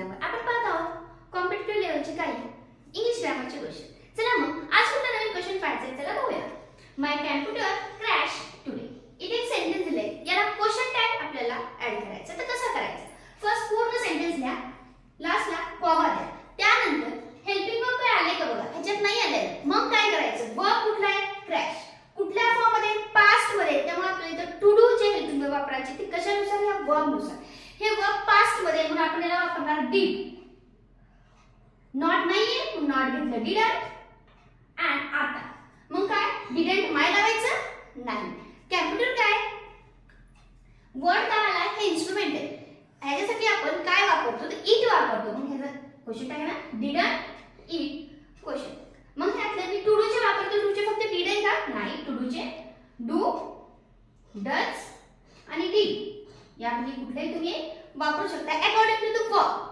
आपण पाहत आहोत कॉम्पिटिटिव्ह लेवलचे काही इंग्लिश ग्रामरचे क्वेश्चन. चला मग आज कुठला नवीन क्वेश्चन पाहायचा चला बघूया. माय कॉम्प्युटर क्रॅश टुडे. इथे एक सेंटेन्स दिलंय, याला क्वेश्चन टॅग आपल्याला ऍड करायचा. तर कसं करायचं? फर्स्ट पूर्ण सेंटेन्स लिहा, लास्टला कॉमा द्या. त्यानंतर हेल्पिंग वर्ब काय आले का बघा, ह्याच्यात नाही आलेलं. मग काय करायचं? वर्ब कुठला आहे? क्रॅश. कुठल्या फॉर्म मध्ये? पास्ट मध्ये. त्यामुळे आपल्याला इथं टू डू चे हेल्पिंग वर्ब वापरायचे. ते कशानुसार? या वर्ब नुसार. हे वर्ब पास्ट मध्ये म्हणून आपण याला वापरणार डीड. नॉट नाहीये, नॉट घेतलं डिडंट. अँड आता मग काय? डिडंट माय लावायचं नाही. कॅम्प्युटर काय वर्ड काय आला? हे इन्स्ट्रुमेंट आहे. ह्याच्यासाठी आपण काय वापरतो? तर इट वापरतो. मग ह्याचा क्वेश्चन काय ना? Didn't it question. मग ह्यातलं मी टू डू चे वापरतो. टू चे फक्त डीड आहे का? नाही. टू डू चे डू, डज आणि डीड यापैकी कुठलेही तुम्ही वापरू शकता अकॉर्डिंग टू द वर्ब.